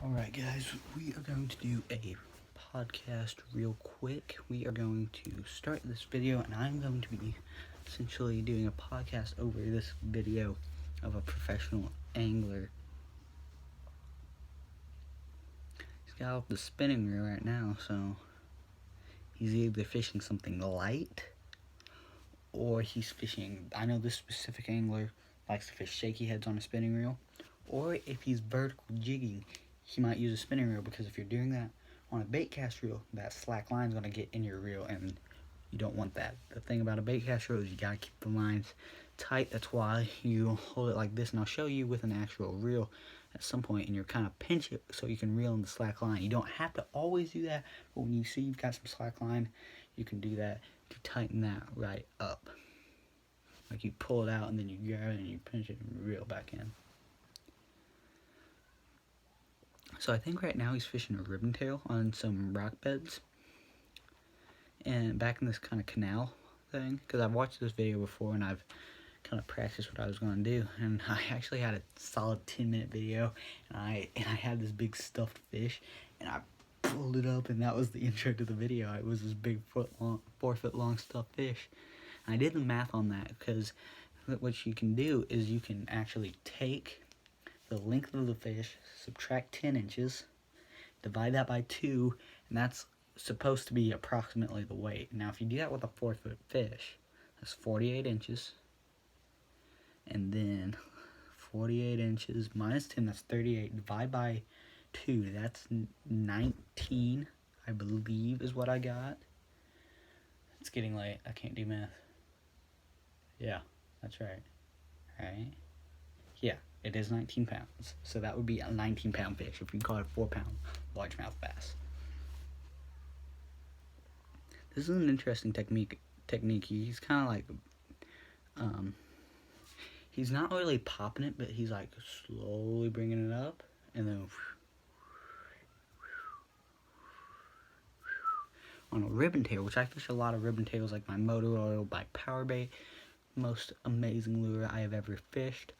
Alright guys, we are going to do a podcast real quick. We are going to start this video and I'm going to be essentially doing a podcast over this video of a professional angler. He's got off the spinning reel right now, so he's either fishing something light or he's fishing, I know this specific angler likes to fish shaky heads on a spinning reel, or if he's vertical jigging, he might use a spinning reel, because if you're doing that on a bait cast reel, that slack line is going to get in your reel and you don't want that. The thing about a bait cast reel is you got to keep the lines tight. That's why you hold it like this, and I'll show you with an actual reel at some point, and you're kind of pinch it so you can reel in the slack line. You don't have to always do that, but when you see you've got some slack line, you can do that to tighten that right up. Like you pull it out and then you grab it and you pinch it and reel back in. So I think right now he's fishing a ribbon tail on some rock beds and back in this kind of canal thing, because I've watched this video before and I've kind of practiced what I was going to do, and I actually had a solid 10-minute video, and I had this big stuffed fish and I pulled it up, and that was the intro to the video. It was this big 4 foot long stuffed fish. And I did the math on that, because what you can do is you can actually take the length of the fish, subtract 10 inches, divide that by 2, and that's supposed to be approximately the weight. Now if you do that with a 4 foot fish, that's 48 inches, and then 48 inches minus 10, that's 38, divide by 2, that's 19, I believe is what I got. It's getting late, I can't do math. Yeah, that's right. Right? Yeah, it is 19 pounds. So that would be a 19-pound fish if you call it a 4-pound largemouth bass. This is an interesting technique. He's kind of like, he's not really popping it, but he's like slowly bringing it up, and then on a ribbon tail, which I fish a lot of ribbon tails, like my Motor Oil by Powerbait, most amazing lure I have ever fished.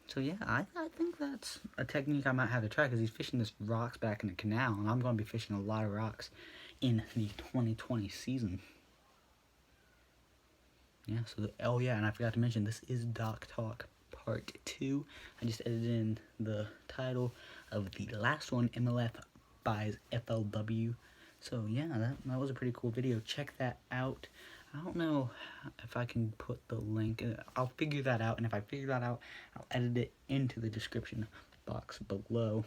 So yeah, I think that's a technique I might have to try, because he's fishing this rocks back in the canal, and I'm going to be fishing a lot of rocks in the 2020 season. Yeah, so oh yeah, and I forgot to mention, this is Dock Talk Part 2. I just edited in the title of the last one, MLF buys FLW. So yeah, that was a pretty cool video. Check that out. I don't know if I can put the link. I'll figure that out, and if I figure that out, I'll edit it into the description box below.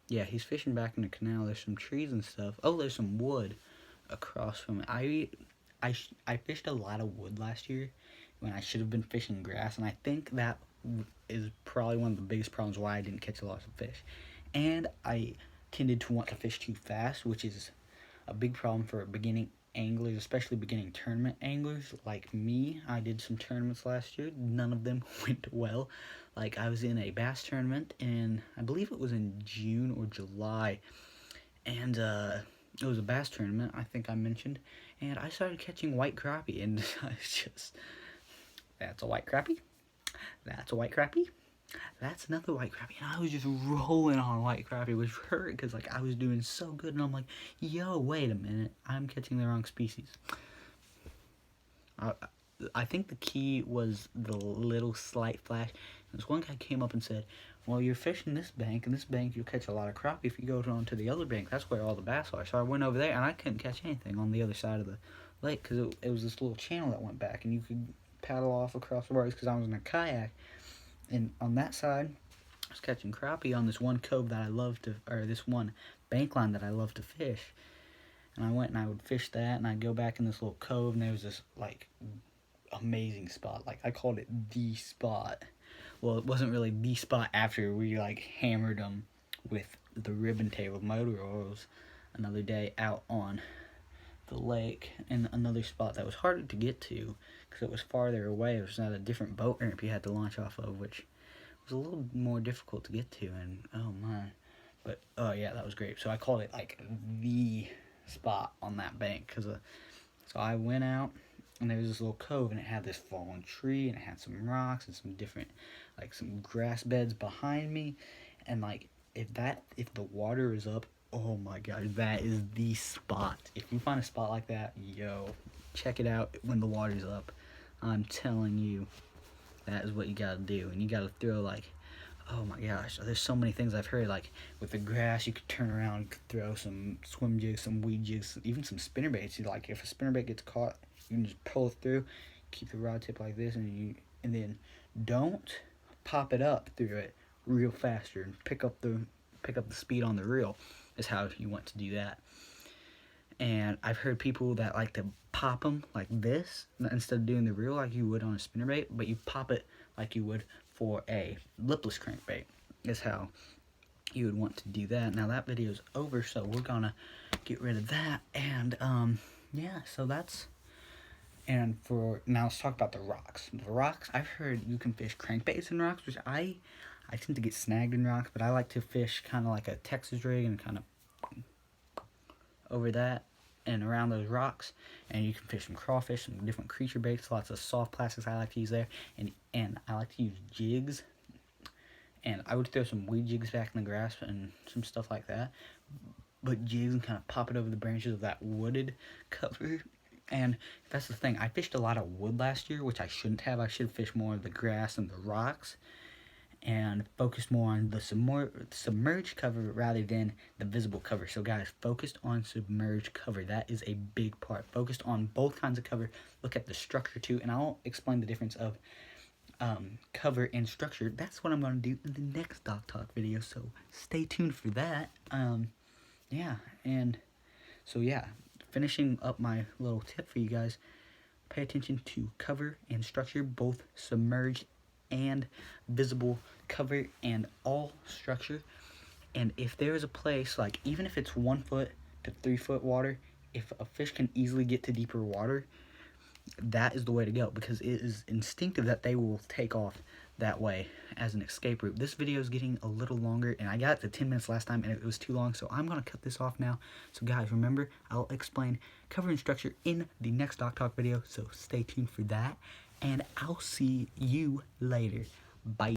Yeah, he's fishing back in the canal. There's some trees and stuff. Oh, there's some wood across from it. I fished a lot of wood last year when I should have been fishing grass, and I think that is probably one of the biggest problems why I didn't catch a lot of fish. And I tended to want to fish too fast, which is a big problem for beginning anglers, especially beginning tournament anglers like me. I did some tournaments last year. None of them went well. Like, I was in a bass tournament, and I believe it was in June or July, and it was a bass tournament, I think I mentioned, and I started catching white crappie, and I was just, that's a white crappie, that's a white crappie, that's another white crappie, and I was just rolling on white crappie, which hurt, because like I was doing so good, and I'm like, yo, wait a minute, I'm catching the wrong species. I think the key was the little slight flash. This one guy came up and said, well, you're fishing this bank, and this bank you'll catch a lot of crappie. If you go on to the other bank, that's where all the bass are. So I went over there, and I couldn't catch anything on the other side of the lake, because it was this little channel that went back, and you could paddle off across the waters, because I was in a kayak. And on that side, I was catching crappie on this one cove that I love to, or this one bank line that I love to fish. And I went and I would fish that, and I'd go back in this little cove, and there was this, like, amazing spot. Like, I called it the spot. Well, it wasn't really the spot after we like hammered them with the ribbon tail with Motor Oils another day out on the lake, and another spot that was harder to get to because it was farther away. It was at a different boat ramp you had to launch off of, which was a little more difficult to get to, and oh my. But oh yeah, that was great. So I called it like the spot on that bank, because so I went out and there was this little cove, and it had this fallen tree, and it had some rocks and some different, like some grass beds behind me, and like if the water is up, oh my god, that is the spot. If you find a spot like that, yo, check it out when the water's up. I'm telling you, that is what you gotta do, and you gotta throw like, oh my gosh, there's so many things I've heard, like with the grass you could turn around, you could throw some swim jigs, some weed jigs, even some spinner baits. Like if a spinner bait gets caught, you can just pull it through, keep the rod tip like this, and then don't pop it up through it real faster and pick up the speed on the reel is how you want to do that. And I've heard people that like to pop them like this instead of doing the reel like you would on a spinnerbait, but you pop it like you would for a lipless crankbait is how you would want to do that. Now that video is over, so we're gonna get rid of that. And yeah, so that's, and for now let's talk about the rocks. The rocks, I've heard you can fish crankbaits in rocks, which I tend to get snagged in rocks, but I like to fish kind of like a Texas rig and kind of over that and around those rocks, and you can fish some crawfish, some different creature baits, lots of soft plastics I like to use there, and I like to use jigs, and I would throw some weed jigs back in the grass and some stuff like that, but jigs and kind of pop it over the branches of that wooded cover. And that's the thing, I fished a lot of wood last year, which I shouldn't have. I should have fished more of the grass and the rocks and focused more on the submerged cover rather than the visible cover. So guys, focused on submerged cover. That is a big part. Focused on both kinds of cover. Look at the structure too, and I'll explain the difference of cover and structure. That's what I'm going to do in the next Dock Talk video, so stay tuned for that. Yeah, and so yeah, finishing up my little tip for you guys, pay attention to cover and structure, both submerged and visible cover and all structure. And if there is a place, like even if it's 1 foot to 3 foot water, if a fish can easily get to deeper water, that is the way to go, because it is instinctive that they will take off that way as an escape route. This video is getting a little longer, and I got it to 10 minutes last time and it was too long, so I'm going to cut this off now. So guys, remember, I'll explain cover and structure in the next Dock Talk video, so stay tuned for that, and I'll see you later. Bye.